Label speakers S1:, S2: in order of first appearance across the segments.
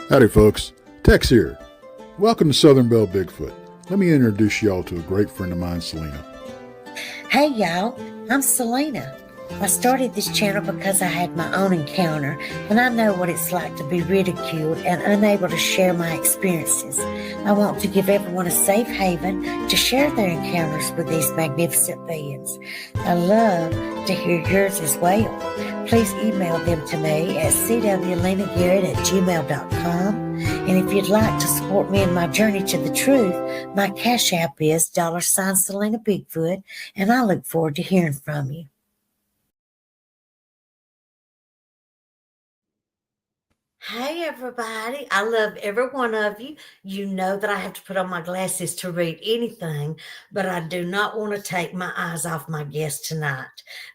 S1: Howdy folks, Tex here. Welcome to Southern Belle Bigfoot. Let me introduce y'all to a great friend of mine, Selena.
S2: Hey y'all, I'm Selena. I started this channel because I had my own encounter, and I know what it's like to be ridiculed and unable to share my experiences. I want to give everyone a safe haven to share their encounters with these magnificent beings. I love to hear yours as well. Please email them to me at cwlenagarrett@gmail.com. And if you'd like to support me in my journey to the truth, my Cash App is $Selena Bigfoot, and I look forward to hearing from you. Hey everybody, I love every one of you. You know that I have to put on my glasses to read anything, but I do not want to take my eyes off my guest tonight.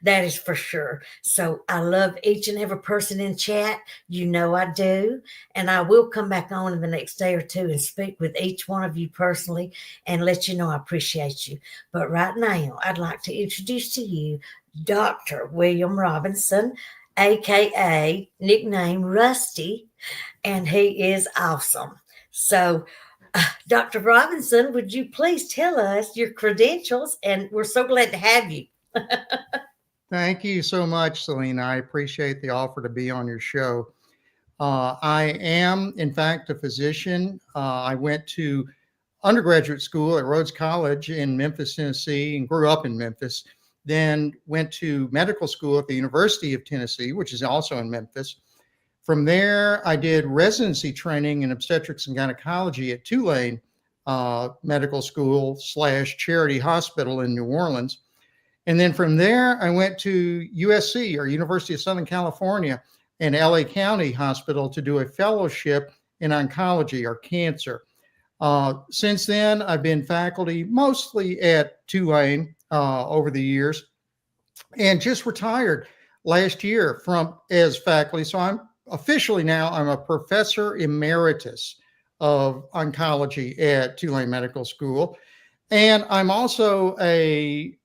S2: That is for sure. So I love each and every person in chat. You know I do. And I will come back on in the next day or two and speak with each one of you personally and let you know I appreciate you. But right now, I'd like to introduce to you Dr. William Robinson, aka nickname Rusty, and he is awesome. So, Dr. Robinson, would you please tell us your credentials? And we're so glad to have you.
S3: Thank you so much, Selena. I appreciate the offer to be on your show. I am, in fact, a physician. I went to undergraduate school at Rhodes College in Memphis, Tennessee, and grew up in Memphis. Then went to medical school at the University of Tennessee, which is also in Memphis. From there, I did residency training in obstetrics and gynecology at Tulane Medical School / Charity Hospital in New Orleans. And then from there, I went to USC, or University of Southern California, and LA County Hospital to do a fellowship in oncology or cancer. Since then, I've been faculty mostly at Tulane over the years, and just retired last year from as faculty. So I'm officially now, I'm a professor emeritus of oncology at Tulane Medical School. And I'm also a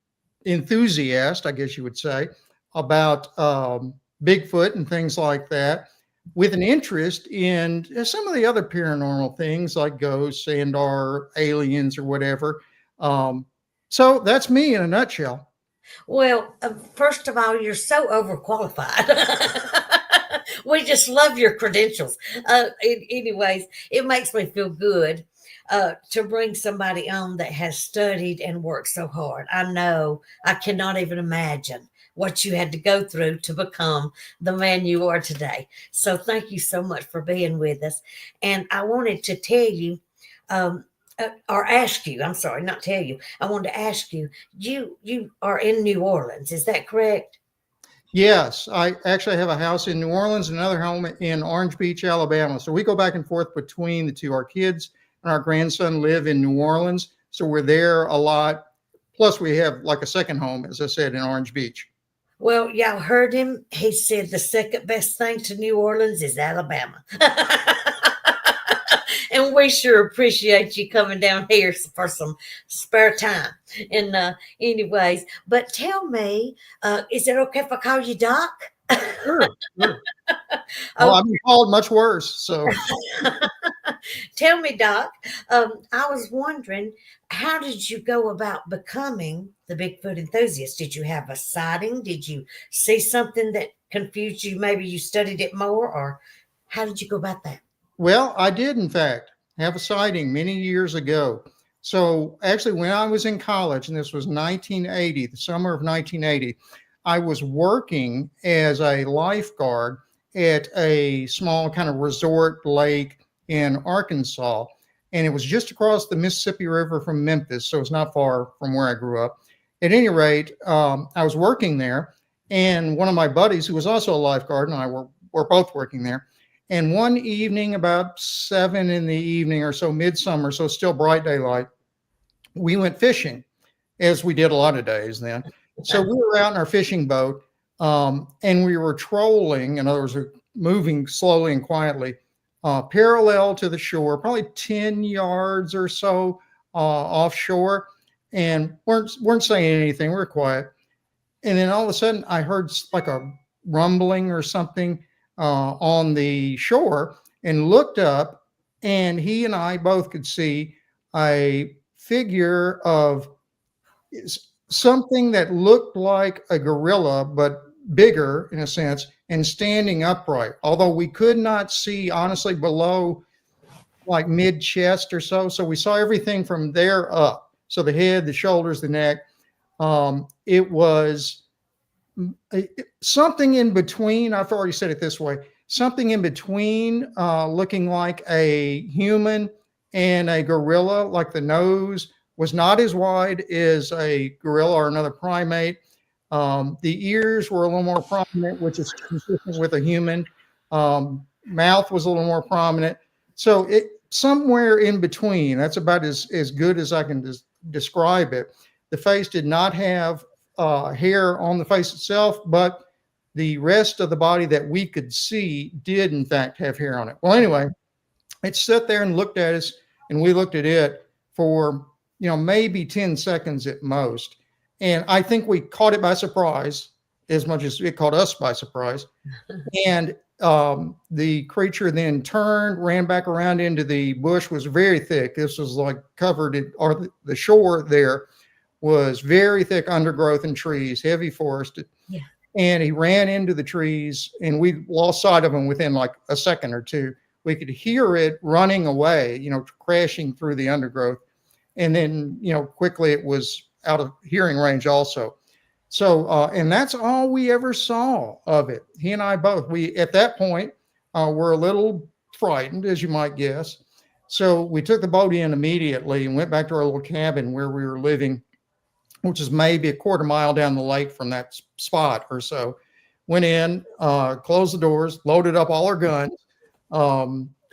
S3: enthusiast, I guess you would say, about Bigfoot and things like that, with an interest in some of the other paranormal things like ghosts and or aliens or whatever. So that's me in a nutshell.
S2: Well, first of all, you're so overqualified. We just love your credentials. Anyways, it makes me feel good to bring somebody on that has studied and worked so hard. I know I cannot even imagine what you had to go through to become the man you are today. So thank you so much for being with us. And I wanted to tell you, or ask you, I'm sorry, not tell you. I wanted to ask you, you are in New Orleans, is that correct?
S3: Yes, I actually have a house in New Orleans, another home in Orange Beach, Alabama. So we go back and forth between the two. Our kids and our grandson live in New Orleans, so we're there a lot. Plus we have like a second home, as I said, in Orange Beach.
S2: Well, y'all heard him. He said the second best thing to New Orleans is Alabama. And we sure appreciate you coming down here for some spare time. And anyways, but tell me, is it okay if I call you Doc?
S3: Sure. Well, I've been called much worse. So
S2: tell me, Doc, I was wondering, how did you go about becoming the Bigfoot enthusiast? Did you have a sighting? Did you see something that confused you? Maybe you studied it more, or how did you go about that?
S3: Well, I did, in fact, have a sighting many years ago. So actually, when I was in college, and this was 1980, the summer of 1980, I was working as a lifeguard at a small kind of resort lake in Arkansas. And it was just across the Mississippi River from Memphis, so it's not far from where I grew up. At any rate, I was working there, and one of my buddies, who was also a lifeguard, and I were both working there. And one evening, about 7 in the evening or so, midsummer, so still bright daylight, we went fishing, as we did a lot of days then. So we were out in our fishing boat, and we were trolling, in other words, moving slowly and quietly, parallel to the shore, probably 10 yards or so offshore, and weren't saying anything. We were quiet. And then all of a sudden, I heard like a rumbling or something on the shore, and looked up, and he and I both could see a figure of something that looked like a gorilla, but bigger in a sense, and standing upright. Although we could not see, honestly, below like mid chest or so. So we saw everything from there up. So the head, the shoulders, the neck. It was something in between. I've already said it this way, something in between, looking like a human and a gorilla. Like the nose was not as wide as a gorilla or another primate. The ears were a little more prominent, which is consistent with a human. Mouth was a little more prominent. So it somewhere in between. That's about as good as I can describe it. The face did not have hair on the face itself, but the rest of the body that we could see did in fact have hair on it. Well, anyway, it sat there and looked at us, and we looked at it for, maybe 10 seconds at most. And I think we caught it by surprise as much as it caught us by surprise. And the creature then turned, ran back around into the bush, was very thick. This was like covered it, or the shore there was very thick undergrowth and trees, heavy forested.
S2: Yeah.
S3: And he ran into the trees, and we lost sight of him within like a second or two. We could hear it running away, crashing through the undergrowth. And then, quickly it was out of hearing range also. So, and that's all we ever saw of it. He and I both, at that point, were a little frightened, as you might guess. So we took the boat in immediately and went back to our little cabin where we were living, which is maybe a quarter mile down the lake from that spot or so. Went in, closed the doors, loaded up all our guns,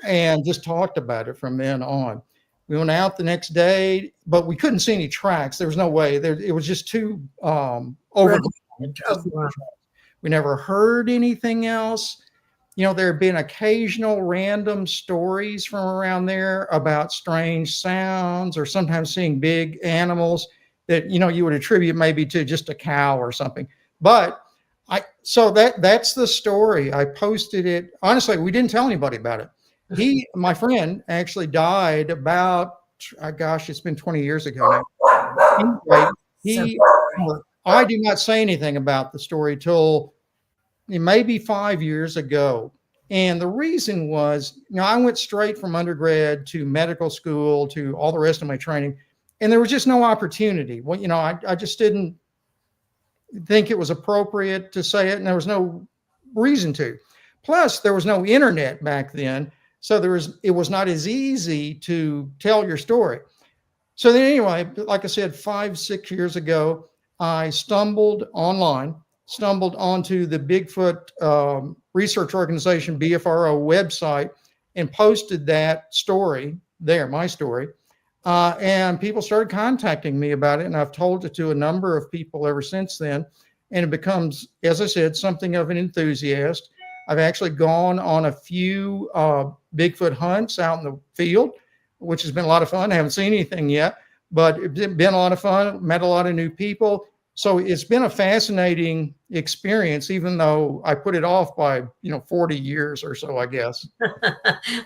S3: and just talked about it from then on. We went out the next day, but we couldn't see any tracks. There was no way. It was just too overgrown. We never heard anything else. There had been occasional random stories from around there about strange sounds, or sometimes seeing big animals that, you would attribute maybe to just a cow or something. But so that's the story. I posted it. Honestly, we didn't tell anybody about it. My friend actually died about, it's been 20 years ago now. Anyway, I did not say anything about the story till maybe 5 years ago. And the reason was, I went straight from undergrad to medical school to all the rest of my training, and there was just no opportunity. Well, I just didn't think it was appropriate to say it, and there was no reason to. Plus, there was no internet back then. So it was not as easy to tell your story. So then anyway, like I said, 5-6 years ago, I stumbled onto the Bigfoot research organization, BFRO website, and posted that story there, my story. And people started contacting me about it. And I've told it to a number of people ever since then. And it becomes, as I said, something of an enthusiast. I've actually gone on a few Bigfoot hunts out in the field, which has been a lot of fun. I haven't seen anything yet, but it's been a lot of fun, met a lot of new people. So it's been a fascinating experience, even though I put it off by, 40 years or so, I guess.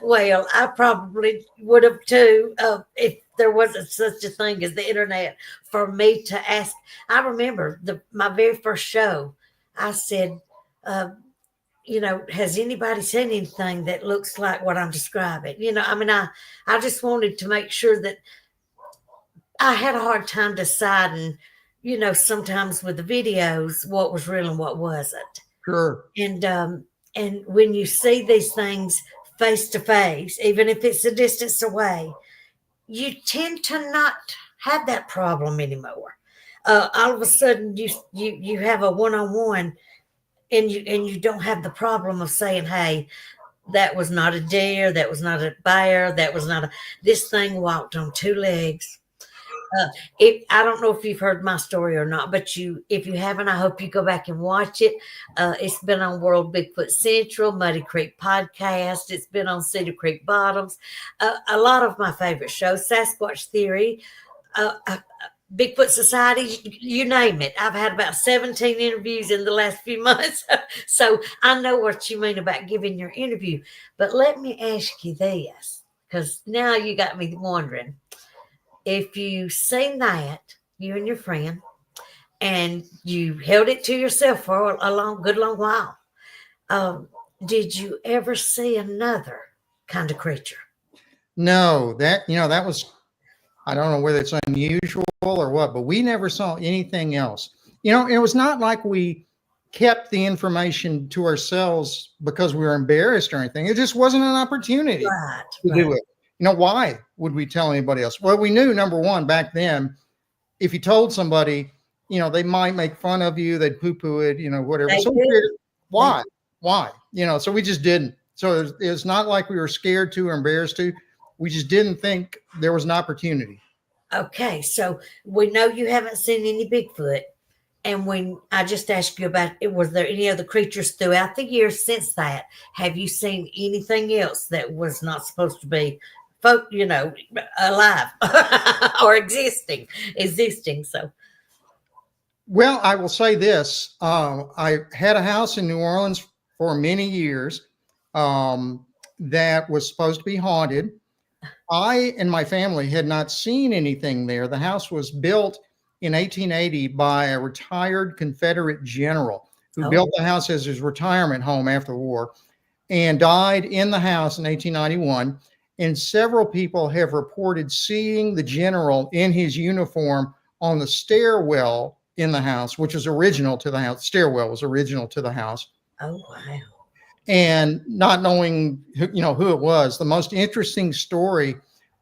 S2: Well, I probably would have too, if there wasn't such a thing as the internet for me to ask. I remember my very first show, I said, has anybody seen anything that looks like what I'm describing? I just wanted to make sure that I had a hard time deciding, sometimes with the videos, what was real and what wasn't.
S3: Sure.
S2: And when you see these things face to face, even if it's a distance away, you tend to not have that problem anymore. All of a sudden you have a one-on-one, and you don't have the problem of saying, hey, that was not a deer, that was not a bear, this thing walked on two legs. I don't know if you've heard my story or not, but if you haven't, I hope you go back and watch it. It's been on World Bigfoot Central, Muddy Creek Podcast. It's been on Cedar Creek Bottoms. A lot of my favorite shows, Sasquatch Theory. Bigfoot Society, you name it. I've had about 17 interviews in the last few months. So I know what you mean about giving your interview. But let me ask you this, because now you got me wondering. If you seen that, you and your friend, and you held it to yourself for a good long while, um, did you ever see another kind of creature?
S3: No, that was, I don't know whether it's unusual or what, but we never saw anything else. It was not like we kept the information to ourselves because we were embarrassed or anything. It just wasn't an opportunity
S2: Right,
S3: to do it. Why would we tell anybody else? Well, we knew, number one, back then, if you told somebody, they might make fun of you, they'd poo-poo it, whatever. So why? So we just didn't. So it's not like we were scared to or embarrassed to. We just didn't think there was an opportunity.
S2: Okay, so we know you haven't seen any Bigfoot. And when I just asked you about it, was there any other creatures throughout the years since that? Have you seen anything else that was not supposed to be, alive or existing? So,
S3: well, I will say this: I had a house in New Orleans for many years that was supposed to be haunted. I and my family had not seen anything there. The house was built in 1880 by a retired Confederate general who built the house as his retirement home after the war and died in the house in 1891. And several people have reported seeing the general in his uniform on the stairwell in the house, which is original to the house. The stairwell was original to the house.
S2: Oh, wow.
S3: And not knowing who it was. The most interesting story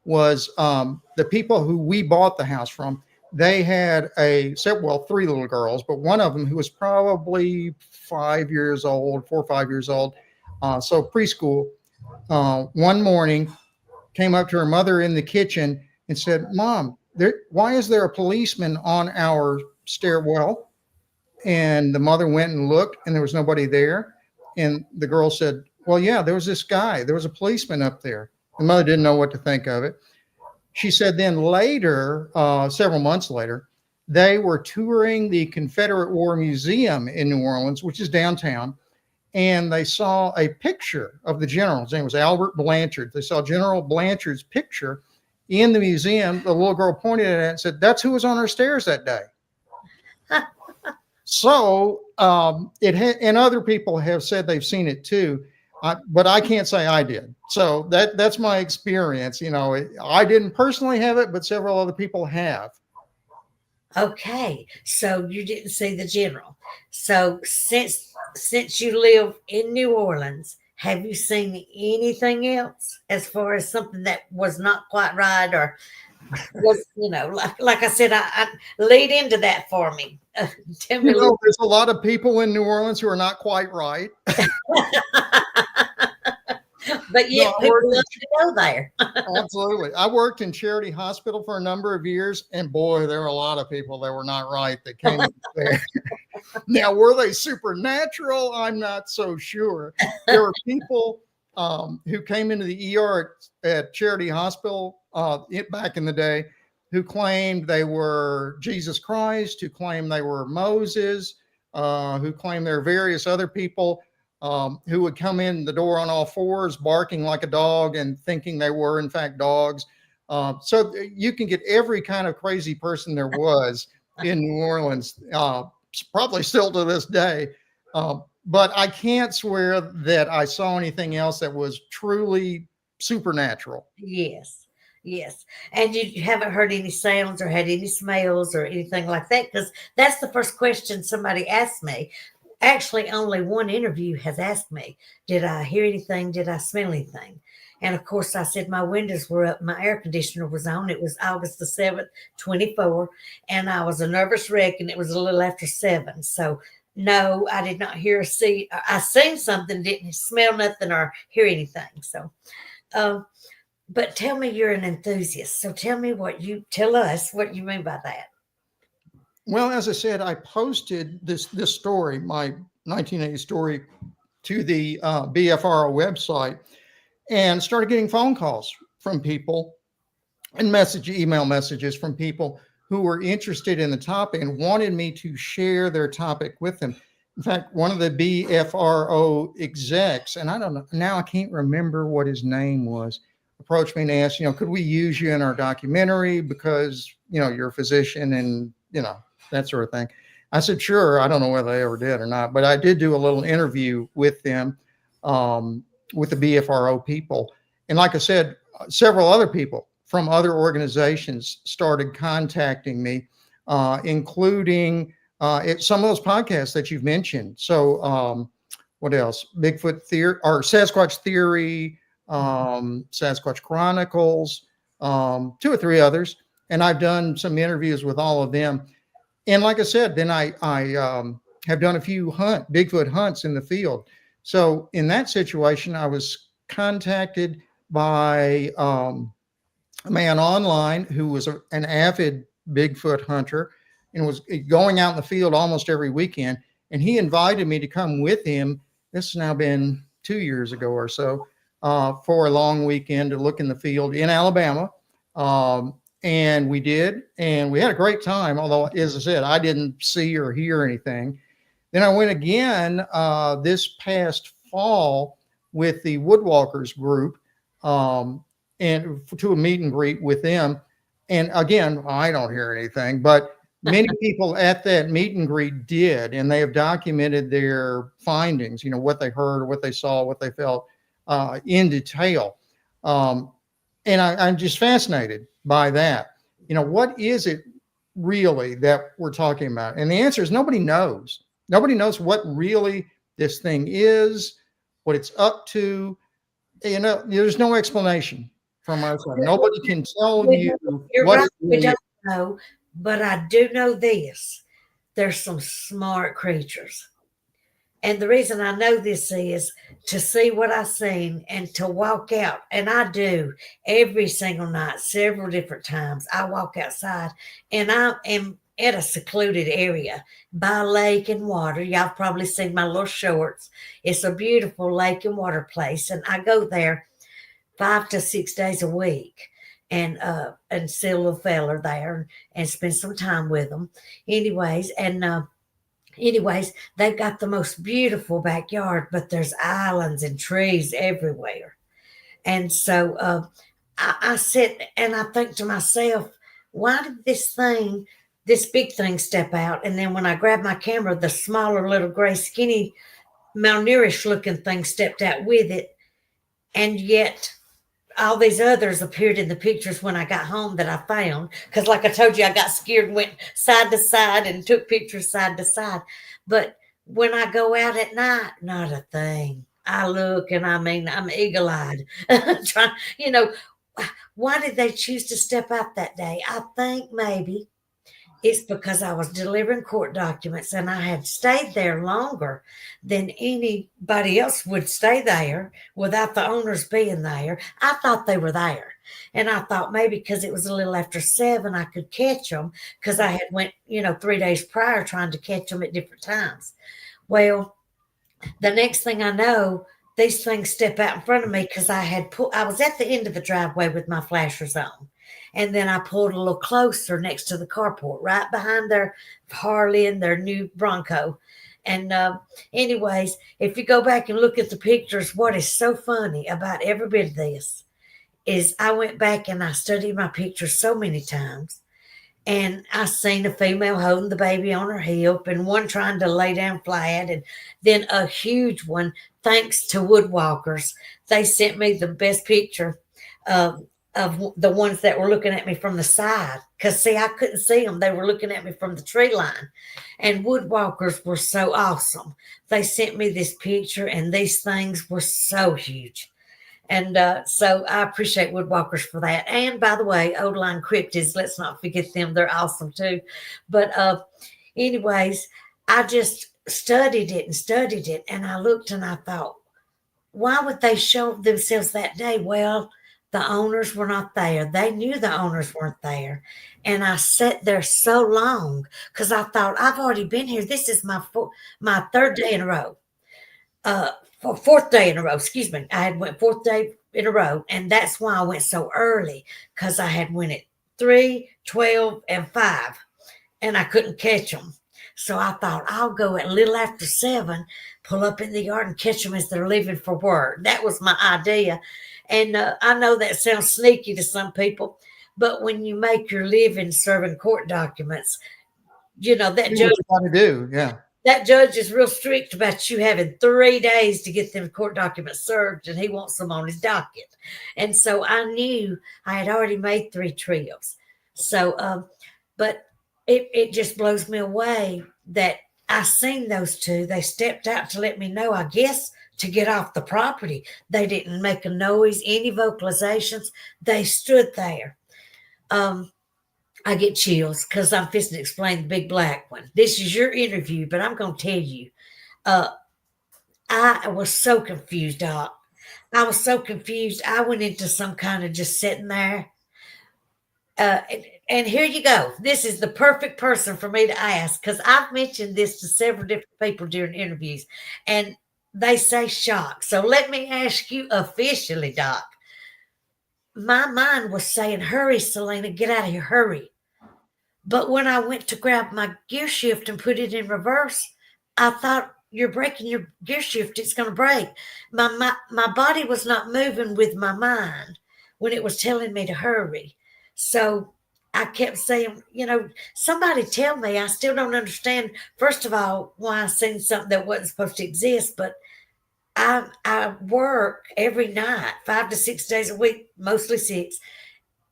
S3: was the people who we bought the house from. They had three little girls, but one of them who was probably 5 years old, 4 or 5 years old, so preschool, one morning came up to her mother in the kitchen and said, "Mom, why is there a policeman on our stairwell?" And the mother went and looked, and there was nobody there. And the girl said, "Well, yeah, there was this guy. There was a policeman up there." The mother didn't know what to think of it. She said then later, several months later, they were touring the Confederate War Museum in New Orleans, which is downtown, and they saw a picture of the general. His name was Albert Blanchard. They saw General Blanchard's picture in the museum. The little girl pointed at it and said, "That's who was on our stairs that day." So and other people have said they've seen it too, but I can't say I did. So that's my experience. I didn't personally have it, but several other people have.
S2: Okay, so you didn't see the general. So since you live in New Orleans, have you seen anything else as far as something that was not quite right, or was like I said, I lead into that for me. Tell me.
S3: There's a lot of people in New Orleans who are not quite right.
S2: But yet people love to go there.
S3: Absolutely. I worked in Charity Hospital for a number of years, and boy, there were a lot of people that were not right that came in there. Now, were they supernatural? I'm not so sure. There were people who came into the ER at Charity Hospital back in the day who claimed they were Jesus Christ, who claimed they were Moses, who claimed there were various other people who would come in the door on all fours, barking like a dog and thinking they were, in fact, dogs. So you can get every kind of crazy person there was in New Orleans, probably still to this day. But I can't swear that I saw anything else that was truly supernatural.
S2: Yes. And you haven't heard any sounds or had any smells or anything like that? Because that's the first question somebody asked me. Actually, only one interview has asked me, did I hear anything? Did I smell anything? And of course, I said my windows were up. My air conditioner was on. It was August the 7th, 24. And I was a nervous wreck, and it was a little after 7. So, no, I did not hear or see. I seen something, didn't smell nothing or hear anything. So, but tell me you're an enthusiast. So tell us what you mean by that.
S3: Well, as I said, I posted this story, my 1980 story, to the BFRO website and started getting phone calls from people and email messages from people who were interested in the topic and wanted me to share their topic with them. In fact, one of the BFRO execs, and I don't know, now I can't remember what his name was, approached me and asked, could we use you in our documentary because, you're a physician and, that sort of thing. I said, sure. I don't know whether they ever did or not, but I did do a little interview with them, with the BFRO people. And like I said, several other people from other organizations started contacting me, including some of those podcasts that you've mentioned. So what else? Bigfoot theory or Sasquatch theory, Sasquatch Chronicles, 2 or 3 others. And I've done some interviews with all of them. And like I said, then I have done a few Bigfoot hunts in the field. So in that situation, I was contacted by a man online who was an avid Bigfoot hunter and was going out in the field almost every weekend. And he invited me to come with him. This has now been 2 years ago or so, for a long weekend to look in the field in Alabama. And we did, and we had a great time. Although, as I said, I didn't see or hear anything. Then I went again this past fall with the Woodwalkers group, and to a meet and greet with them. And again, I don't hear anything, but many people at that meet and greet did, and they have documented their findings, what they heard, what they saw, what they felt in detail. And I'm just fascinated by that. What is it really that we're talking about? And the answer is nobody knows. Nobody knows what really this thing is, what it's up to. There's no explanation from our side. Nobody can tell you what
S2: right. We don't know, but I do know this. There's some smart creatures. And the reason I know this is to see what I've seen and to walk out. And I do every single night, several different times. I walk outside and I am at a secluded area by a lake and water. Y'all have probably seen my little shorts. It's a beautiful lake and water place. And I go there 5 to 6 days a week and see a little fella there and spend some time with them. Anyways, they've got the most beautiful backyard, but there's islands and trees everywhere. And so I sit and I think to myself, why did this big thing step out? And then when I grabbed my camera, the smaller little gray, skinny, malnourished looking thing stepped out with it. And yet all these others appeared in the pictures when I got home that I found. Because like I told you, I got scared and went side to side and took pictures side to side. But when I go out at night, not a thing. I look and I'm eagle-eyed. Trying, why did they choose to step out that day? I think maybe it's because I was delivering court documents and I had stayed there longer than anybody else would stay there without the owners being there. I thought they were there. And I thought maybe because it was a little after 7, I could catch them because I had went, 3 days prior trying to catch them at different times. Well, the next thing I know, these things step out in front of me because I was at the end of the driveway with my flashers on. And then I pulled a little closer next to the carport, right behind their Harley and their new Bronco. And anyways, if you go back and look at the pictures, what is so funny about every bit of this is I went back and I studied my pictures so many times. And I seen a female holding the baby on her hip and one trying to lay down flat. And then a huge one, thanks to Woodwalkers, they sent me the best picture of the ones that were looking at me from the side. Because, see, I couldn't see them. They were looking at me from the tree line. And Woodwalkers were so awesome. They sent me this picture, and these things were so huge. And so I appreciate Woodwalkers for that. And, by the way, Old Line Cryptids, let's not forget them. They're awesome, too. But anyways, I just studied it, and I looked and I thought, why would they show themselves that day? Well, the owners were not there. They knew the owners weren't there. And I sat there so long because I thought, I've already been here. This is my 3rd day in a row. 4th day in a row, excuse me. I had went 4th day in a row. And that's why I went so early, because I had went at 3, 12, and 5, and I couldn't catch them. So I thought I'll go at a little after 7, pull up in the yard and catch them as they're leaving for work. That was my idea. And I know that sounds sneaky to some people, but when you make your living serving court documents, you know, that
S3: Do
S2: judge,
S3: what you got to do. Yeah.
S2: that judge is real strict about you having 3 days to get them court documents served, and he wants them on his docket. And so I knew I had already made 3 trips. So, but it just blows me away that I seen those 2. They stepped out to let me know, I guess, to get off the property. They didn't make a noise, any vocalizations. They stood there. I get chills because I'm fixing to explain the big black one. This is your interview, but I'm going to tell you. I was so confused, Doc. I was so confused. I went into some kind of just sitting there. And here you go. This is the perfect person for me to ask, because I've mentioned this to several different people during interviews, and they say shock. So let me ask you officially, Doc. My mind was saying, hurry, Selena, get out of here, hurry. But when I went to grab my gear shift and put it in reverse, I thought, you're breaking your gear shift. It's going to break. My body was not moving with my mind when it was telling me to hurry. So I kept saying, you know, somebody tell me. I still don't understand, first of all, why I seen something that wasn't supposed to exist. But I work every night, 5 to 6 days a week, mostly 6,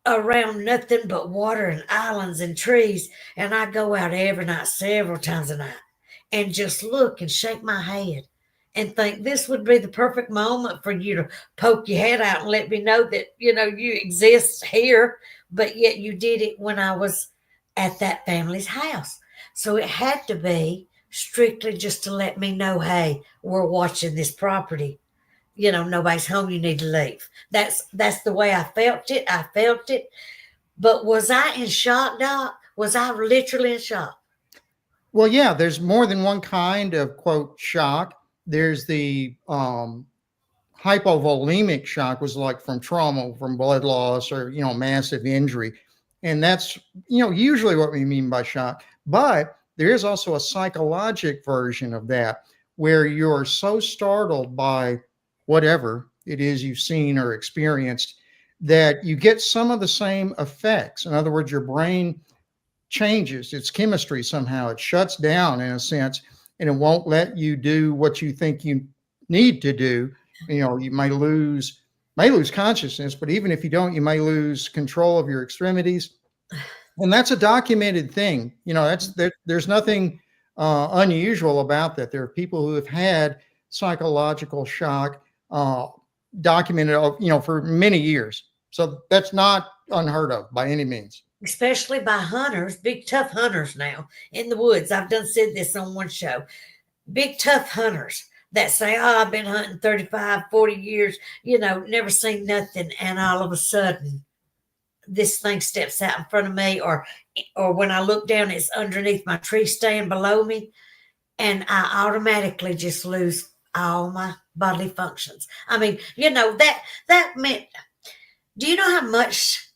S2: around nothing but water and islands and trees. And I go out every night, several times a night, and just look and shake my head and think this would be the perfect moment for you to poke your head out and let me know that, you know, you exist here, but yet you did it when I was at that family's house. So it had to be strictly just to let me know, hey, we're watching this property. You know, nobody's home, you need to leave. That's the way I felt it. I felt it. But was I in shock, Doc? Was I literally in shock?
S3: Well, yeah, there's more than one kind of, quote, shock. There's the hypovolemic shock, was like from trauma, from blood loss, or, you know, massive injury. And that's, you know, usually what we mean by shock. But there is also a psychologic version of that, where you're so startled by whatever it is you've seen or experienced that you get some of the same effects. In other words, your brain changes its chemistry somehow. It shuts down in a sense, and it won't let you do what you think you need to do. You know, you may lose consciousness, but even if you don't, you may lose control of your extremities. And that's a documented thing. You know, there's nothing unusual about that. There are people who have had psychological shock documented, you know, for many years. So that's not unheard of by any means.
S2: Especially by hunters, big tough hunters now in the woods. I've said this on one show. Big tough hunters that say, oh, I've been hunting 35, 40 years, you know, never seen nothing. And all of a sudden, this thing steps out in front of me, or when I look down, it's underneath my tree stand below me. And I automatically just lose all my bodily functions. I mean, you know, that meant, do you know how much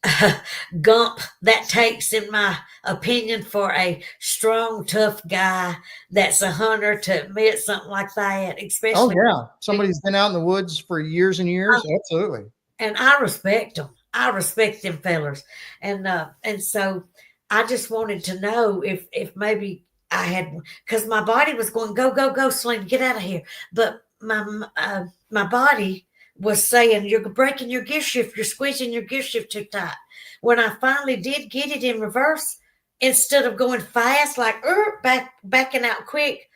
S2: gump that takes, in my opinion, for a strong, tough guy that's a hunter to admit something like that? Especially,
S3: oh yeah, somebody's been out in the woods for years and years. Absolutely.
S2: And I respect them. I respect them fellers, and so I just wanted to know if maybe I had, because my body was going, go, go, go, Selena, get out of here, but my body was saying, you're breaking your gear shift, you're squeezing your gear shift too tight. When I finally did get it in reverse, instead of going fast, like backing out quick,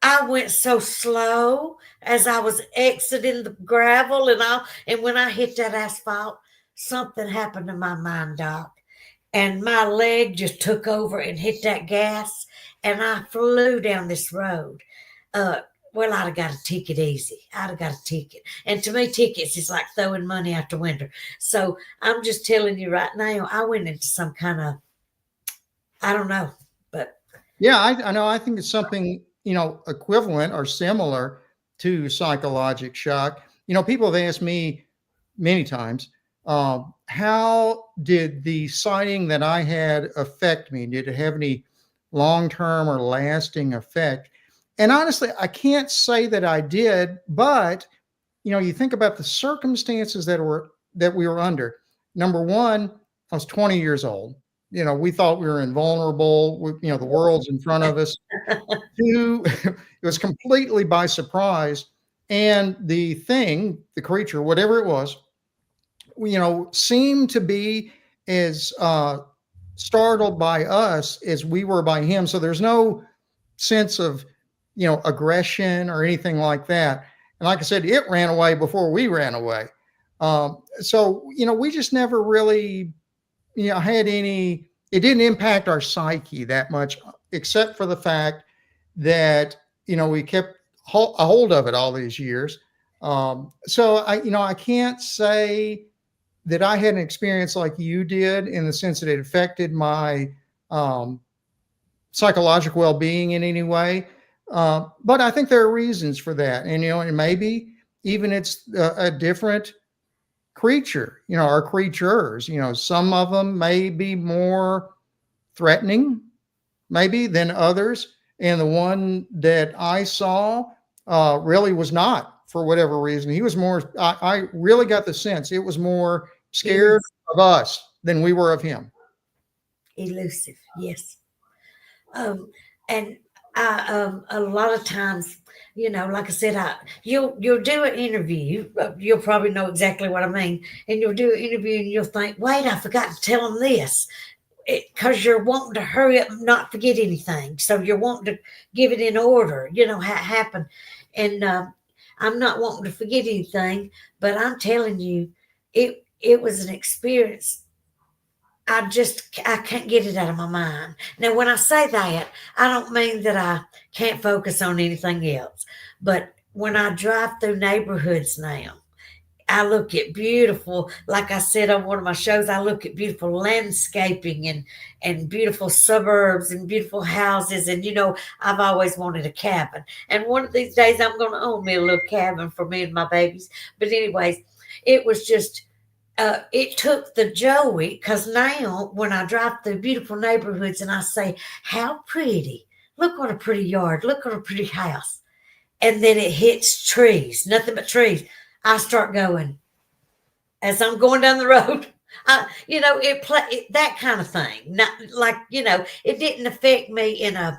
S2: I went so slow as I was exiting the gravel and all. And when I hit that asphalt, something happened to my mind, Doc. And my leg just took over and hit that gas, and I flew down this road. Well, I'd have got a ticket easy. I'd have got a ticket. And to me, tickets is like throwing money out the window. So I'm just telling you right now, I went into some kind of, I don't know, but.
S3: Yeah, I know. I think it's something, you know, equivalent or similar to psychologic shock. You know, people have asked me many times, How did the sighting that I had affect me? Did it have any long-term or lasting effect? And honestly, I can't say that I did, but you think about the circumstances that we were under. Number one, I was 20 years old. We thought we were invulnerable. The world's in front of us. Two, it was completely by surprise. And the creature, whatever it was, seemed to be as startled by us as we were by him. So there's no sense of, aggression or anything like that. And like I said, it ran away before we ran away. So, we just never really, had it didn't impact our psyche that much, except for the fact that, we kept a hold of it all these years. So I can't say that I had an experience like you did in the sense that it affected my psychological well-being in any way. But I think there are reasons for that. And maybe even it's a different creature, or creatures, some of them may be more threatening maybe than others. And the one that I saw really was not, for whatever reason. He was more, I really got the sense it was more scared of us than we were of him.
S2: Elusive, yes. And I, a lot of times, like I said, you'll do an interview. You'll probably know exactly what I mean. And you'll do an interview, and you'll think, "Wait, I forgot to tell them this," because you're wanting to hurry up and not forget anything. So you're wanting to give it in order. How it happened, and I'm not wanting to forget anything. But I'm telling you, it was an experience. I can't get it out of my mind. Now, when I say that, I don't mean that I can't focus on anything else. But when I drive through neighborhoods now, I look at beautiful, like I said on one of my shows, I look at beautiful landscaping and beautiful suburbs and beautiful houses. And, I've always wanted a cabin. And one of these days I'm going to own me a little cabin for me and my babies. But anyways, it was just, it took the Joey, because now when I drive through beautiful neighborhoods and I say, how pretty, look what a pretty yard, look what a pretty house. And then it hits trees, nothing but trees. I start going, as I'm going down the road, that kind of thing. Not like, it didn't affect me I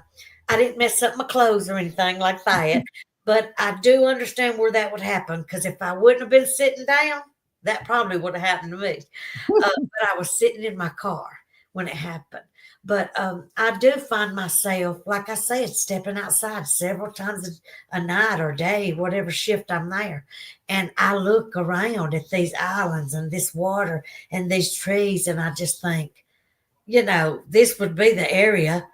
S2: didn't mess up my clothes or anything like that. But I do understand where that would happen, because if I wouldn't have been sitting down, that probably would have happened to me. But I was sitting in my car when it happened. But I do find myself, like I said, stepping outside several times a night or day, whatever shift I'm there. And I look around at these islands and this water and these trees, and I just think, this would be the area.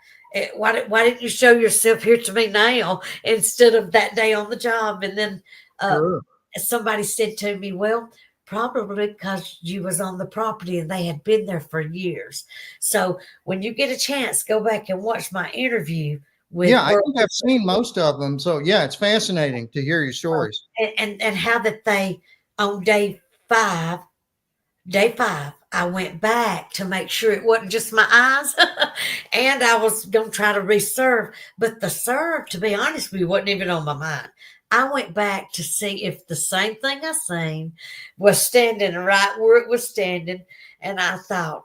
S2: Why didn't you show yourself here to me now instead of that day on the job? And then
S3: Sure.
S2: somebody said to me, well, probably because you was on the property and they had been there for years. So when you get a chance, go back and watch my interview with.
S3: Yeah, I think I've seen most of them. So yeah, it's fascinating to hear your stories.
S2: And how that they on day five, I went back to make sure it wasn't just my eyes. And I was gonna try to reserve, but the serve, to be honest with you, wasn't even on my mind. I went back to see if the same thing I seen was standing right where it was standing. And I thought,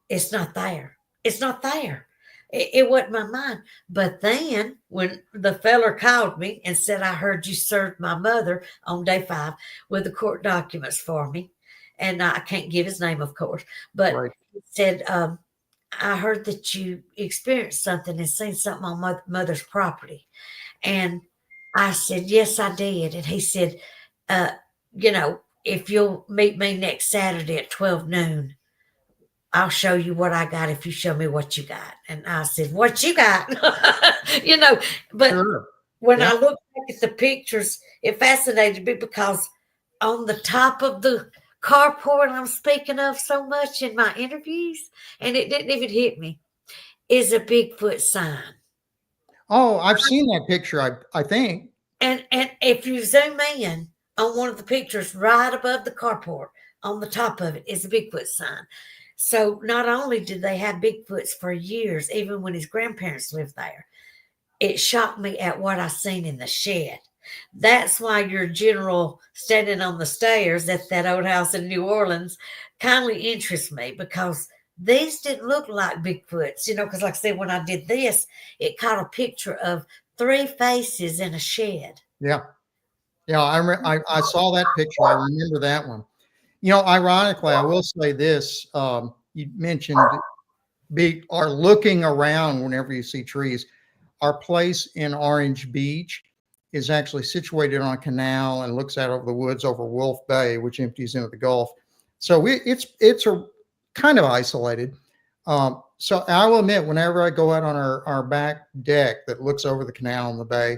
S2: it's not there. It's not there. It wasn't my mind. But then when the feller called me and said, I heard you served my mother on day 5 with the court documents for me. And I can't give his name, of course, but
S3: Right.
S2: he said, I heard that you experienced something and seen something on mother's property. And I said, yes, I did. And he said, if you'll meet me next Saturday at 12 noon, I'll show you what I got if you show me what you got. And I said, what you got? But
S3: Sure.
S2: when
S3: Yeah.
S2: I looked back at the pictures, it fascinated me because on the top of the carport I'm speaking of so much in my interviews, and it didn't even hit me, is a Bigfoot sign.
S3: Oh, I've seen that picture, I think.
S2: And if you zoom in on one of the pictures right above the carport on the top of it is a Bigfoot sign. So not only did they have Bigfoots for years, even when his grandparents lived there, it shocked me at what I seen in the shed. That's why your general standing on the stairs at that old house in New Orleans kindly interests me, because these didn't look like Bigfoots, because like I said, when I did this, it caught a picture of 3 faces in a shed.
S3: Yeah. Yeah. I saw that picture. I remember that one. Ironically, I will say this. You mentioned are looking around whenever you see trees. Our place in Orange Beach is actually situated on a canal and looks out over the woods over Wolf Bay, which empties into the Gulf. So it's a kind of isolated. So I will admit, whenever I go out on our back deck that looks over the canal and the bay,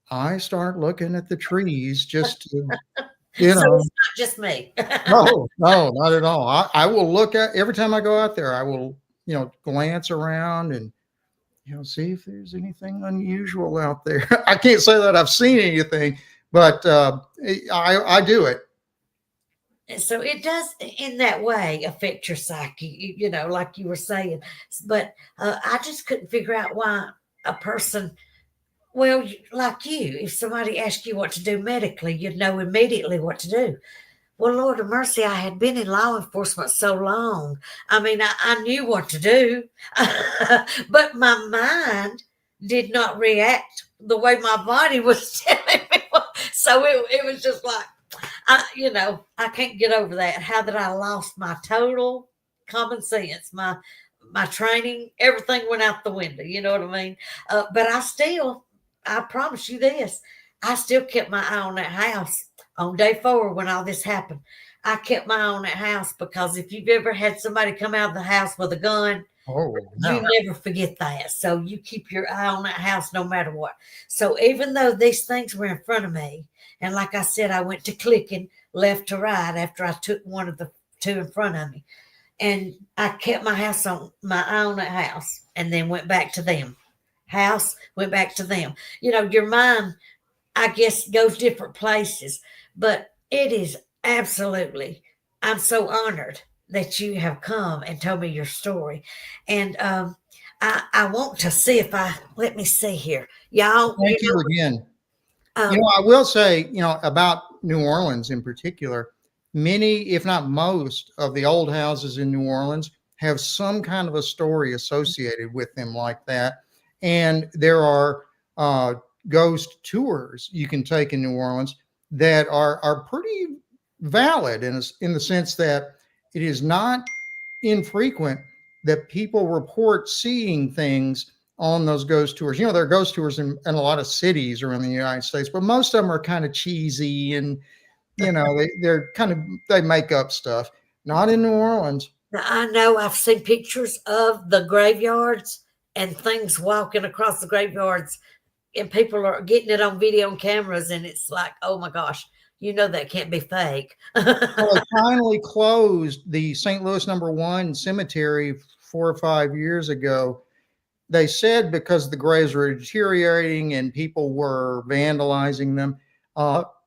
S3: I start looking at the trees just to,
S2: So it's not just me.
S3: no, not at all. I will look at, every time I go out there, I will, glance around and, see if there's anything unusual out there. I can't say that I've seen anything, but I do it.
S2: So it does, in that way, affect your psyche, like you were saying. But I just couldn't figure out why a person, well, like you, if somebody asked you what to do medically, you'd know immediately what to do. Well, Lord of mercy, I had been in law enforcement so long. I mean, I knew what to do, but my mind did not react the way my body was telling me. So it was just like, I can't get over that. How that I lost my total common sense, my training, everything went out the window. You know what I mean? But I promise you this, I still kept my eye on that house on day 4 when all this happened. I kept my eye on that house, because if you've ever had somebody come out of the house with a gun, you never forget that. So you keep your eye on that house no matter what. So even though these things were in front of me, and like I said, I went to clicking left to right after I took one of the 2 in front of me, and I kept my eye on that house, and then went back to them. House, went back to them. Your mind, I guess, goes different places, but it is absolutely, I'm so honored that you have come and told me your story. And I want to see if let me see here. Y'all.
S3: Thank you again. I will say, about New Orleans in particular, many, if not most, of the old houses in New Orleans have some kind of a story associated with them like that. And there are ghost tours you can take in New Orleans that are pretty valid in the sense that it is not infrequent that people report seeing things on those ghost tours. There are ghost tours in a lot of cities around the United States, but most of them are kind of cheesy and, they make up stuff. Not in New Orleans.
S2: Now, I know I've seen pictures of the graveyards and things walking across the graveyards, and people are getting it on video and cameras, and it's like, oh my gosh, that can't be fake.
S3: Well, they finally closed the St. Louis #1 cemetery 4 or 5 years ago. They said because the graves were deteriorating and people were vandalizing them.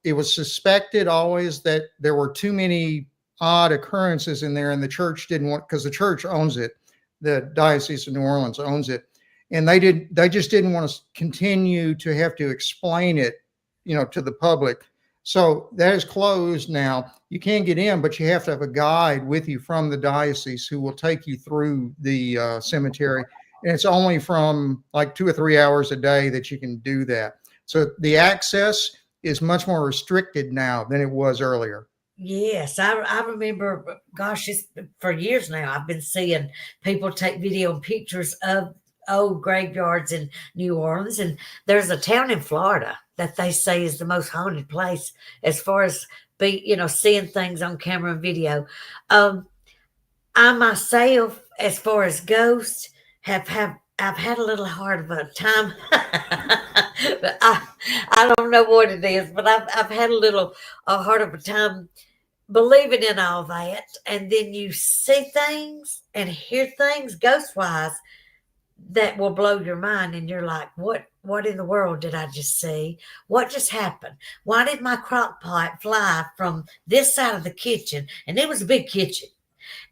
S3: It was suspected always that there were too many odd occurrences in there, and the church didn't want, because the church owns it. The Diocese of New Orleans owns it. And they just didn't want to continue to have to explain it, to the public. So that is closed now. You can get in, but you have to have a guide with you from the diocese who will take you through the cemetery. And it's only from like 2 or 3 hours a day that you can do that. So the access is much more restricted now than it was earlier.
S2: Yes, I remember, gosh, it's for years now. I've been seeing people take video and pictures of old graveyards in New Orleans. And there's a town in Florida that they say is the most haunted place as far as seeing things on camera and video. I myself, as far as ghosts, I've had a little hard of a time. But I don't know what it is, but I've had a hard of a time believing in all that. And then you see things and hear things ghost wise, that will blow your mind, and you're like, what in the world did I just see? What just happened? Why did my crock pot fly from this side of the kitchen? And it was a big kitchen,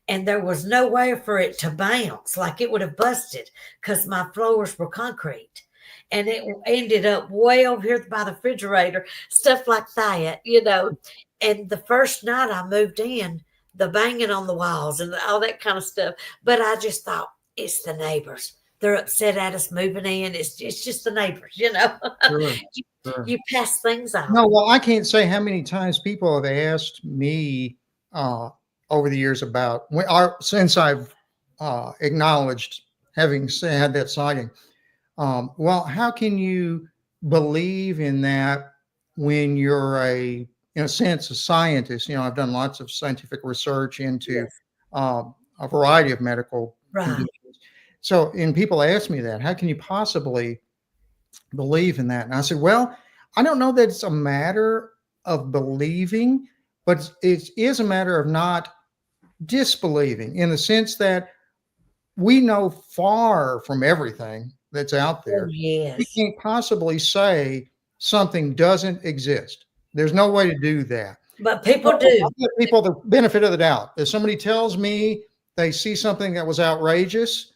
S2: and there was no way for it to bounce, like it would have busted because my floors were concrete. And it ended up way over here by the refrigerator, stuff like that, you know. And the first night I moved in, the banging on the walls and all that kind of stuff. But I just thought, it's the neighbors. They're upset at us moving in. It's just the neighbors, you know.
S3: Sure,
S2: you,
S3: sure.
S2: you pass things off.
S3: No, well, I can't say how many times people have asked me over the years about since I've acknowledged having had that sighting. Well, how can you believe in that when you're in a sense, a scientist? You know, I've done lots of scientific research into
S2: Yes.
S3: a variety of medical
S2: Right.
S3: conditions. So, and people ask me that, how can you possibly believe in that? And I said, well, I don't know that it's a matter of believing, but it is a matter of not disbelieving, in the sense that we know far from everything that's out
S2: Oh,
S3: there. We
S2: yes.
S3: can't possibly say something doesn't exist. There's no way to do that.
S2: But people
S3: So
S2: do.
S3: I give people the benefit of the doubt. If somebody tells me they see something that was outrageous,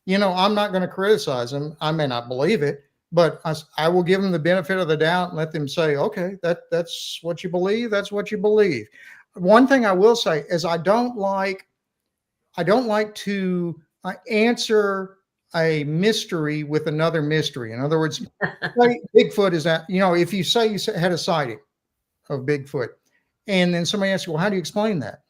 S3: you know, I'm not going to criticize them. I may not believe it, but I will give them the benefit of the doubt and let them say, okay, that's what you believe. That's what you believe. One thing I will say is I don't like to answer a mystery with another mystery. In other words, Bigfoot is that, you know, if you say you had a sighting of Bigfoot, and then somebody asks you, well, how do you explain that?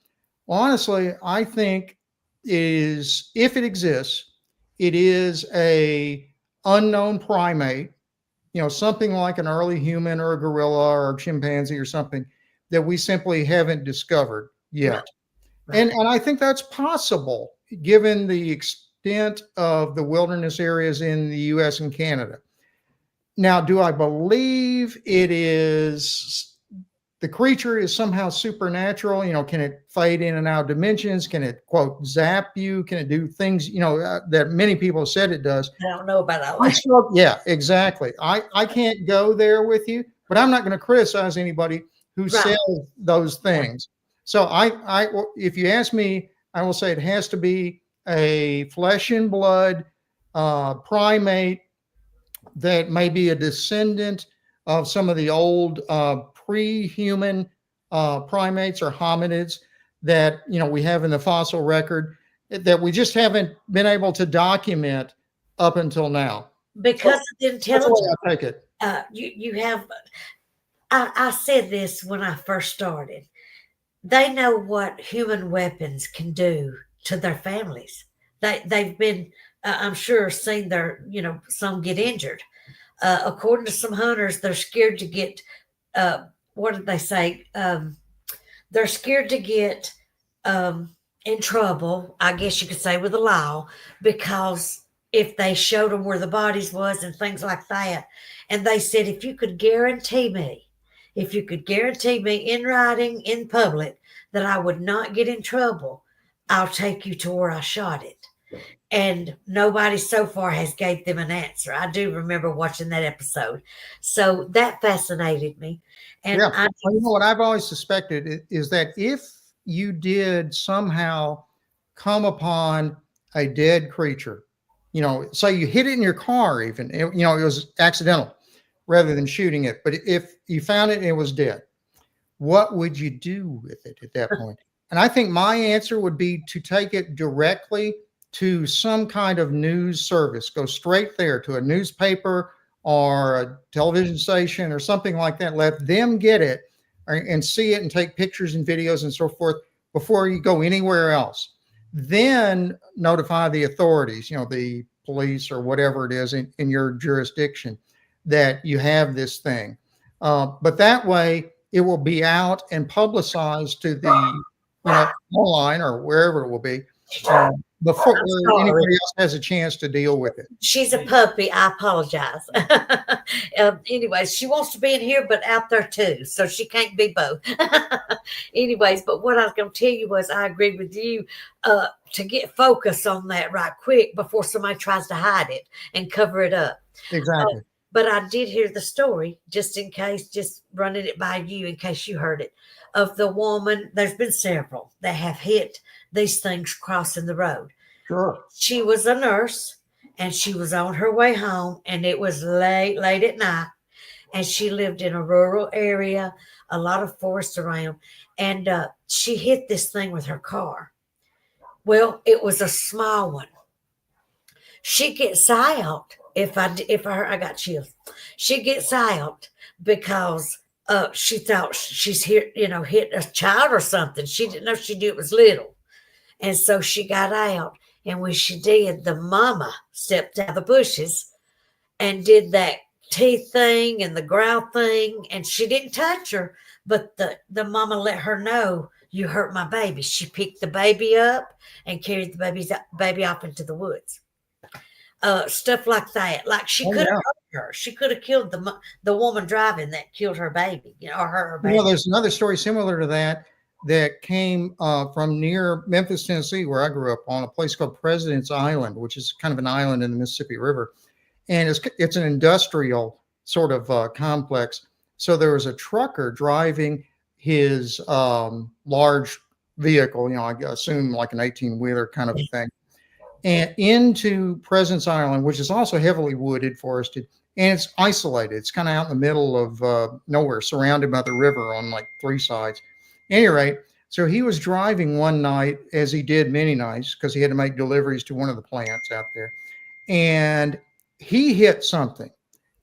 S3: Well, honestly, I think if it exists, it is a unknown primate, you know, something like an early human or a gorilla or a chimpanzee or something that we simply haven't discovered yet.
S2: Right.
S3: And I think that's possible given the extent of the wilderness areas in the US and Canada. Now, do I believe the creature is somehow supernatural? You know, can it fade in and out of dimensions? Can it, quote, zap you? Can it do things, you know, that many people have said it does?
S2: I don't know about all that.
S3: Yeah, exactly. I can't go there with you, but I'm not going to criticize anybody who
S2: Right.
S3: says those things. So if you ask me, I will say it has to be a flesh and blood primate that may be a descendant of some of the old pre-human primates or hominids that, you know, we have in the fossil record that we just haven't been able to document up until now.
S2: Because of the
S3: That's the
S2: intelligence.
S3: way I take it.
S2: You have, I said this when I first started. They know what human weapons can do to their families. They've been, I'm sure, seen their, you know, some get injured. According to some hunters, they're scared to get, what did they say? They're scared to get in trouble, I guess you could say, with the law, because if they showed them where the bodies was and things like that. And they said, if you could guarantee me in writing, in public, that I would not get in trouble, I'll take you to where I shot it. And nobody so far has gave them an answer. I do remember watching that episode. So that fascinated me. And
S3: yeah. Well, you know what I've always suspected is that if you did somehow come upon a dead creature, you know, say you hit it in your car, even, you know, it was accidental rather than shooting it. But if you found it and it was dead, what would you do with it at that point? And I think my answer would be to take it directly to some kind of news service, go straight there to a newspaper or a television station or something like that. Let them get it and see it and take pictures and videos and so forth before you go anywhere else. Then notify the authorities, you know, the police or whatever it is in your jurisdiction, that you have this thing. But that way it will be out and publicized to the, you know, online or wherever it will be, before anybody else has a chance to deal with it.
S2: She's a puppy. I apologize. Anyways, she wants to be in here, but out there too. So she can't be both. Anyways, but what I was going to tell you was I agree with you to get focus on that right quick before somebody tries to hide it and cover it up.
S3: Exactly.
S2: But I did hear the story, just in case, just running it by you in case you heard it, of the woman. There's been several that have hit these things crossing the road.
S3: Sure.
S2: She was a nurse and she was on her way home, and it was late at night. And she lived in a rural area, a lot of forest around, and she hit this thing with her car. Well, it was a small one. She gets out. I got chills. She gets out because she thought she's hit a child or something. She didn't know. She knew it was little, and so she got out. And when she did, the mama stepped out of the bushes and did that teeth thing and the growl thing, and she didn't touch her, but the mama let her know, you hurt my baby. She picked the baby up and carried the baby off into the woods. Stuff like that. Like she could have hurt her. She could have killed the woman driving that killed her baby, or her baby.
S3: There's another story similar to that came from near Memphis, Tennessee, where I grew up, on a place called President's Island, which is kind of an island in the Mississippi River. And it's an industrial sort of complex. So there was a trucker driving his large vehicle, I assume like an 18-wheeler kind of a thing, and into President's Island, which is also heavily wooded, forested, and it's isolated. It's kind of out in the middle of nowhere, surrounded by the river on like 3 sides. At any rate, so he was driving one night, as he did many nights, because he had to make deliveries to one of the plants out there, and he hit something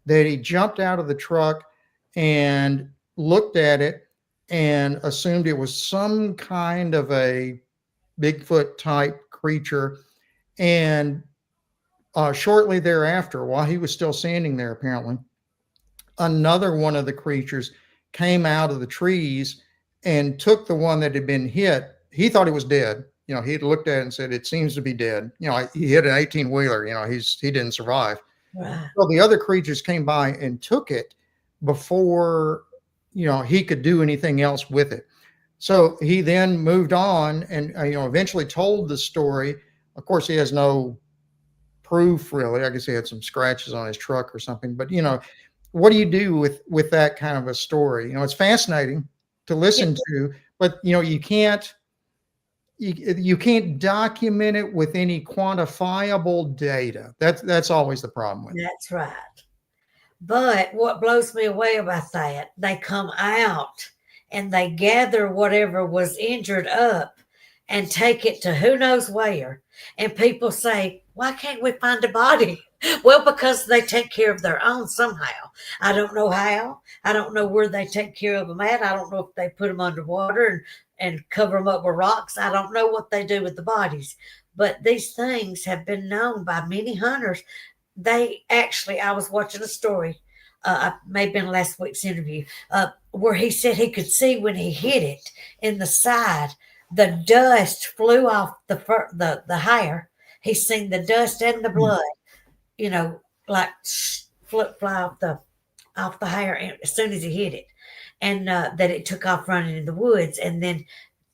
S3: that he jumped out of the truck and looked at it and assumed it was some kind of a Bigfoot type creature. And shortly thereafter, while he was still standing there, apparently, another one of the creatures came out of the trees and took the one that had been hit. He thought it was dead. He had looked at it and said, it seems to be dead. He hit an 18-wheeler, he didn't survive.
S2: Right.
S3: Well, the other creatures came by and took it before, he could do anything else with it. So he then moved on and, eventually told the story. Of course, he has no proof, really. I guess he had some scratches on his truck or something. But, what do you do with that kind of a story? It's fascinating to listen to, but, you can't document it with any quantifiable data. That's always the problem with it.
S2: That's right. But what blows me away about that, they come out and they gather whatever was injured up and take it to who knows where. And people say, why can't we find a body? Well, because they take care of their own somehow. I don't know how. I don't know where they take care of them at. I don't know if they put them underwater and cover them up with rocks. I don't know what they do with the bodies. But these things have been known by many hunters. I was watching a story, may have been last week's interview, where he said he could see when he hit it in the side, the dust flew off the hair. He's seen the dust and the blood, like fly off the hair as soon as he hit it, and that it took off running in the woods, and then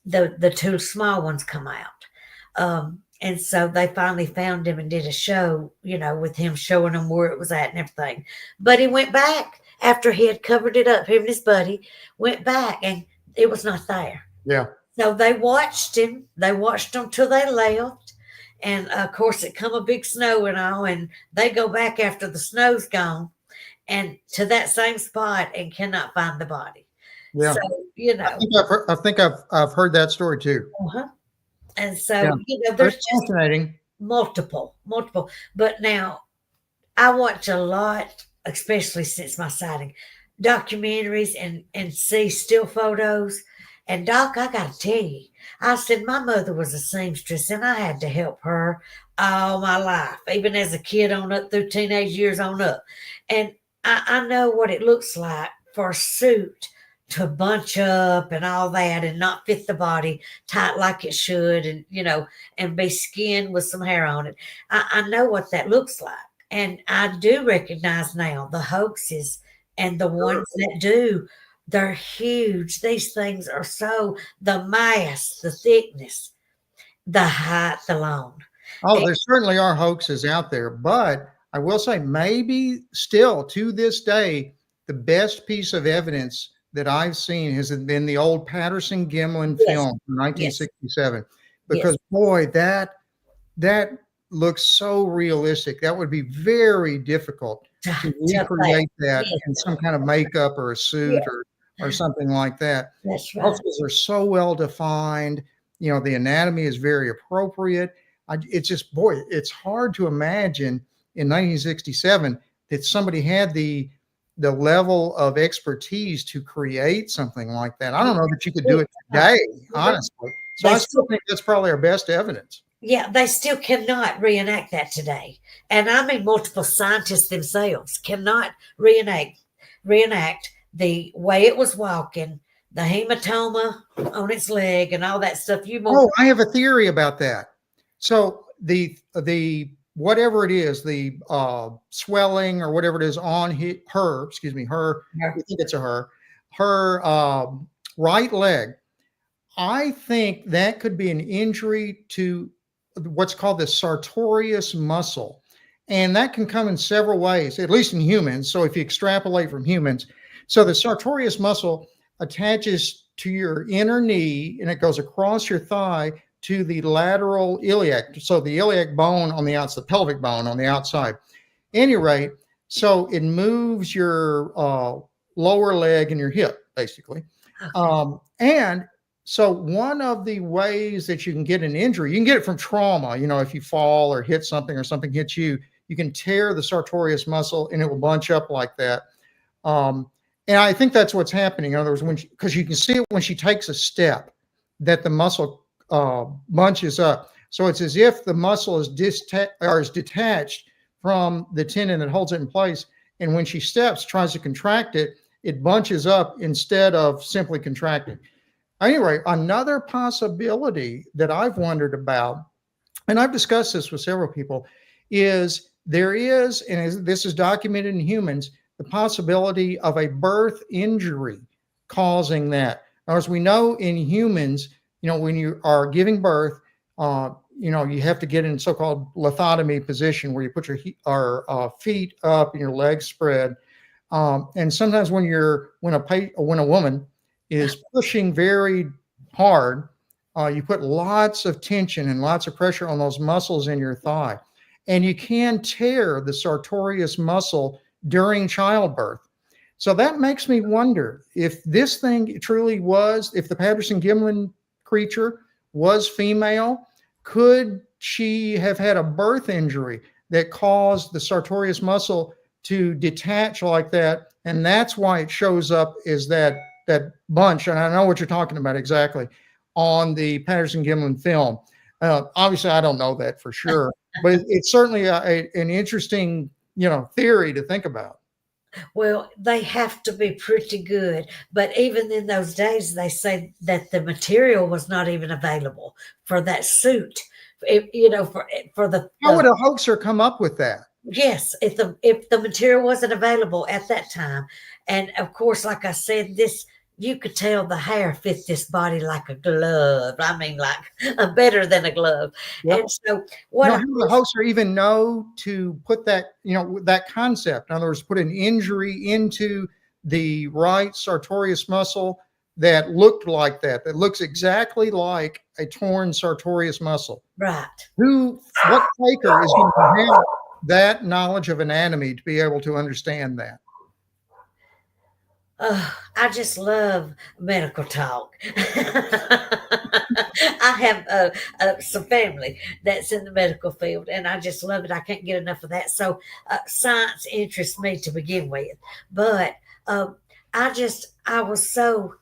S2: the 2 small ones come out. And so they finally found him and did a show, with him showing them where it was at and everything. But he went back after he had covered it up. Him and his buddy went back and it was not there.
S3: Yeah.
S2: So they watched him. They watched him till they left. And of course it come a big snow and all, and they go back after the snow's gone and to that same spot and cannot find the body.
S3: Yeah.
S2: So,
S3: I think I've heard that story too.
S2: Uh-huh. And so, there's just
S3: fascinating.
S2: multiple. But now I watch a lot, especially since my sighting, documentaries and see still photos. And Doc, I got to tell you, I said my mother was a seamstress and I had to help her all my life, even as a kid on up through teenage years on up. And I know what it looks like for a suit to bunch up and all that and not fit the body tight like it should, and and be skinned with some hair on it. I know what that looks like, and I do recognize now the hoaxes and the ones that do They're huge. These things are so, the mass, the thickness, the height alone.
S3: Oh, there certainly are hoaxes out there, but I will say maybe still to this day, the best piece of evidence that I've seen has been the old Patterson-Gimlin
S2: Yes,
S3: film from
S2: yes,
S3: 1967,
S2: yes.
S3: because boy, that looks so realistic. That would be very difficult to
S2: To fail.
S3: recreate that
S2: Yes,
S3: in some kind of makeup or a
S2: yes,
S3: suit or something like that.
S2: that's right.
S3: Muscles are so well defined. You know, the anatomy is very appropriate. It's just, boy, it's hard to imagine in 1967 that somebody had the level of expertise to create something like that. I don't know that you could do it today, honestly. So
S2: They
S3: I still think that's probably our best evidence.
S2: Yeah, they still cannot reenact that today. And I mean, multiple scientists themselves cannot reenact the way it was walking, the hematoma on its leg, and all that stuff.
S3: Oh, I have a theory about that. So the whatever it is, the swelling or whatever it is on her, excuse me, her, I think it's her right leg. I think that could be an injury to what's called the sartorius muscle. And that can come in several ways, at least in humans. So if you extrapolate from humans, so the sartorius muscle attaches to your inner knee and it goes across your thigh to the lateral iliac. So the iliac bone on the outside, the pelvic bone on the outside. At any rate, so it moves your lower leg and your hip, basically. And so one of the ways that you can get an injury, you can get it from trauma. You know, if you fall or hit something or something hits you, you can tear the sartorius muscle and it will bunch up like that. And I think that's what's happening. In other words, because you can see it when she takes a step, that the muscle bunches up. So it's as if the muscle is detached from the tendon that holds it in place. And when she steps, tries to contract it, it bunches up instead of simply contracting. Anyway, another possibility that I've wondered about, and I've discussed this with several people, is there is, and this is documented in humans, the possibility of a birth injury causing that. As we know in humans, you know, when you are giving birth, you know, you have to get in so-called lithotomy position where you put your feet up and your legs spread. And sometimes when a woman is pushing very hard, you put lots of tension and lots of pressure on those muscles in your thigh. And you can tear the sartorius muscle during childbirth. So that makes me wonder if this thing truly was, if the Patterson-Gimlin creature was female, could she have had a birth injury that caused the sartorius muscle to detach like that? And that's why it shows up as that bunch, and I know what you're talking about exactly, on the Patterson-Gimlin film. Obviously, I don't know that for sure, but it's certainly an interesting, you know, theory to think about.
S2: Well, they have to be pretty good. But even in those days, they say that the material was not even available for that suit. You know, for the
S3: How would a hoaxer come up with that?
S2: Yes, if the material wasn't available at that time, and of course, like I said, this, you could tell the hair fit this body like a glove. I mean, like better than a glove.
S3: Yep.
S2: And so, what?
S3: How does the hoaxer even know to put that, you know, that concept? In other words, put an injury into the right sartorius muscle that looked like that looks exactly like a torn sartorius muscle.
S2: Right.
S3: What faker is going to have that knowledge of anatomy to be able to understand that?
S2: I just love medical talk. I have some family that's in the medical field, and I just love it. I can't get enough of that. So science interests me to begin with, but I was so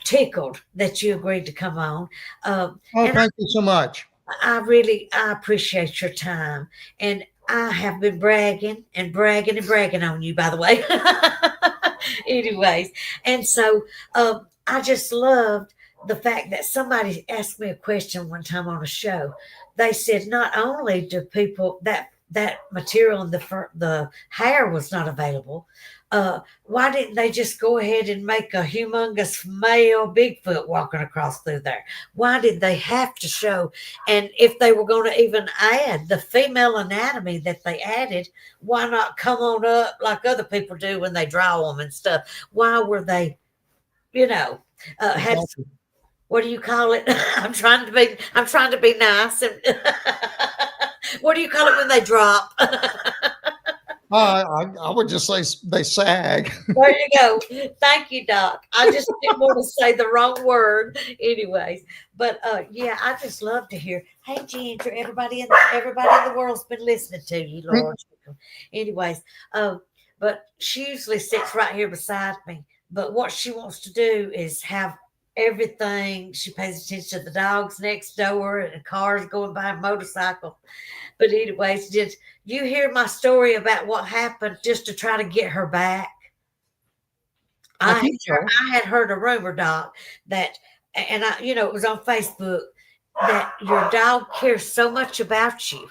S2: tickled that you agreed to come on.
S3: Thank you so much.
S2: I appreciate your time, and I have been bragging and bragging and bragging on you, by the way. Anyways, and so I just loved the fact that somebody asked me a question one time on a show. They said, not only do people that that material and the hair was not available, why didn't they just go ahead and make a humongous male Bigfoot walking across through there? Why did they have to show? And if they were going to even add the female anatomy that they added, why not come on up like other people do when they draw them and stuff? Why were they, had, what do you call it? I'm trying to be nice. And what do you call it when they drop?
S3: I would just say they sag.
S2: There you go. Thank you, Doc. I just didn't want to say the wrong word, anyways. But yeah, I just love to hear. Hey, Ginger, everybody in the world's been listening to you, Lord. Anyways, but she usually sits right here beside me. But what she wants to do is have everything. She pays attention to the dogs next door and cars going by, a motorcycle. But anyways, did you hear my story about what happened just to try to get her back? I had heard a rumor, Doc, that, and it was on Facebook, that your dog cares so much about you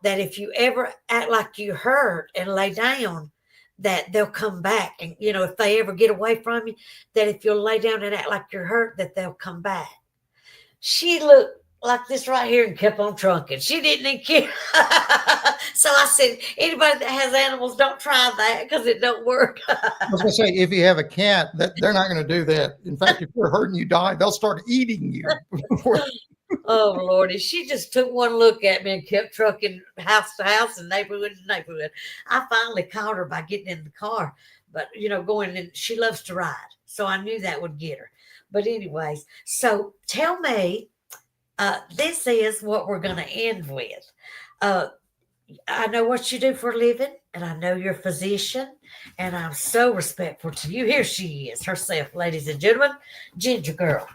S2: that if you ever act like you hurt and lay down, that they'll come back. And, if they ever get away from you, that if you'll lay down and act like you're hurt, that they'll come back. She looked like this right here and kept on trunking. She didn't even care. So I said, anybody that has animals, don't try that because it don't work.
S3: I was going to say, if you have a cat, they're not going to do that. In fact, if you're hurting you die, they'll start eating you.
S2: Oh, Lordy. She just took one look at me and kept trucking house to house and neighborhood to neighborhood. I finally caught her by getting in the car. But, going in, she loves to ride. So I knew that would get her. But anyways, so tell me, this is what we're going to end with. I know what you do for a living, and I know you're a physician, and I'm so respectful to you. Here she is, herself, ladies and gentlemen, Ginger Girl.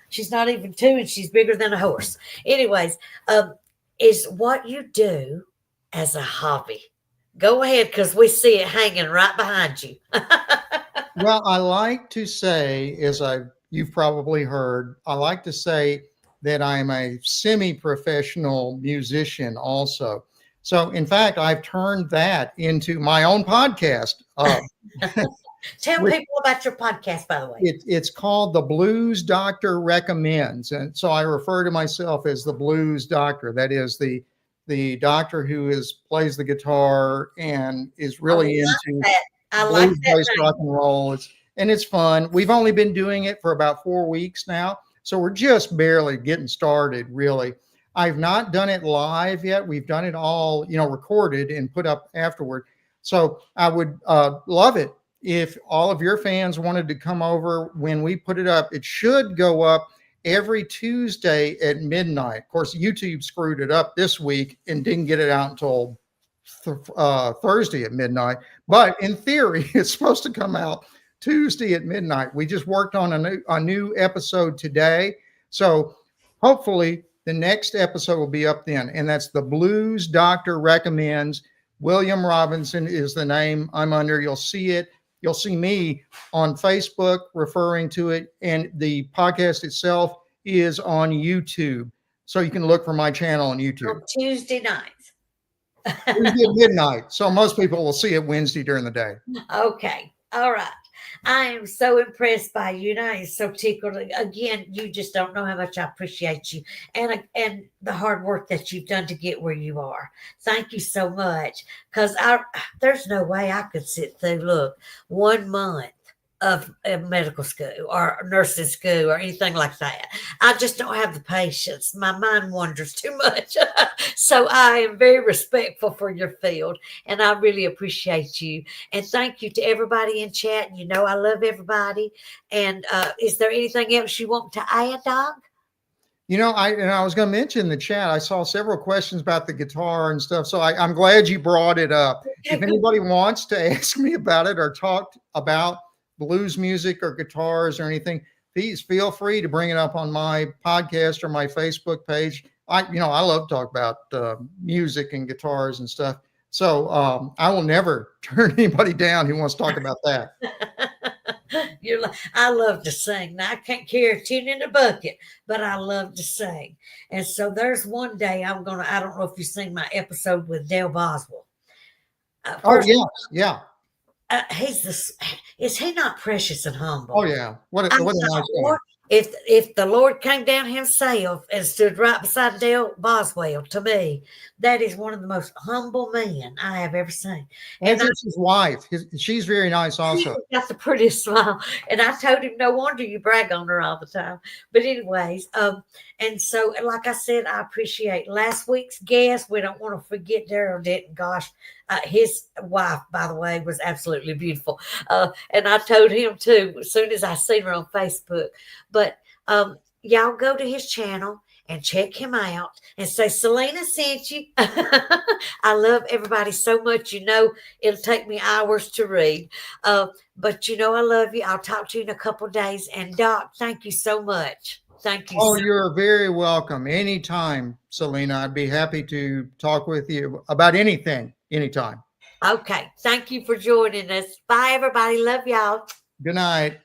S2: She's not even 2, and she's bigger than a horse. Anyways, is what you do as a hobby. Go ahead, because we see it hanging right behind you.
S3: Well, I like to say, you've probably heard, I like to say that I'm a semi-professional musician also. So, in fact, I've turned that into my own podcast.
S2: Tell people about your podcast, by the way.
S3: It's called The Blues Doctor Recommends. And so I refer to myself as the Blues Doctor. That is the doctor who plays the guitar and is really into blues-based rock and roll. It's fun. We've only been doing it for about 4 weeks now. So we're just barely getting started, really. I've not done it live yet. We've done it all, recorded and put up afterward. So I would love it if all of your fans wanted to come over when we put it up. It should go up every Tuesday at midnight. Of course, YouTube screwed it up this week and didn't get it out until Thursday at midnight. But in theory, it's supposed to come out Tuesday at midnight. We just worked on a new episode today. So hopefully the next episode will be up then. And that's The Blues Doctor Recommends. William Robinson is the name I'm under. You'll see it. You'll see me on Facebook referring to it. And the podcast itself is on YouTube. So you can look for my channel on YouTube.
S2: On Tuesday nights.
S3: Tuesday at midnight. So most people will see it Wednesday during the day.
S2: Okay. All right. I am so impressed by you. And I am so tickled. Again, you just don't know how much I appreciate you and the hard work that you've done to get where you are. Thank you so much. Because there's no way I could sit through, 1 month of medical school or nursing school or anything like that. I just don't have the patience. My mind wanders too much. So I am very respectful for your field, and I really appreciate you. And thank you to everybody in chat. I love everybody. And is there anything else you want to add, Doc?
S3: I was going to mention the chat. I saw several questions about the guitar and stuff. So I'm glad you brought it up. If anybody wants to ask me about it or talk about blues music or guitars or anything, please feel free to bring it up on my podcast or my Facebook page. I love to talk about music and guitars and stuff. So I will never turn anybody down who wants to talk about that.
S2: You're like, I love to sing. Now, I can't carry a tune in a bucket, but I love to sing. And so there's one day I don't know if you've seen my episode with Dale Boswell.
S3: Oh,
S2: First,
S3: yes. Yeah.
S2: is he not precious and humble?
S3: Oh, yeah. What
S2: I
S3: a nice
S2: thought,
S3: guy.
S2: Lord, if the Lord came down himself and stood right beside Dale Boswell, to me, that is one of the most humble men I have ever seen.
S3: And
S2: And
S3: it's his wife. She's very nice also.
S2: got the prettiest smile. And I told him, no wonder you brag on her all the time. But anyways, and so like I said, I appreciate last week's guest. We don't want to forget Daryl Denton. Gosh, his wife, by the way, was absolutely beautiful. And I told him too, as soon as I seen her on Facebook. But y'all go to his channel and check him out and say, Selena sent you. I love everybody so much. You know, it'll take me hours to read. But you know, I love you. I'll talk to you in a couple of days. And Doc, thank you so much. Thank you.
S3: Oh, you're very welcome. Anytime, Selena. I'd be happy to talk with you about anything, anytime.
S2: Okay. Thank you for joining us. Bye, everybody. Love y'all.
S3: Good night.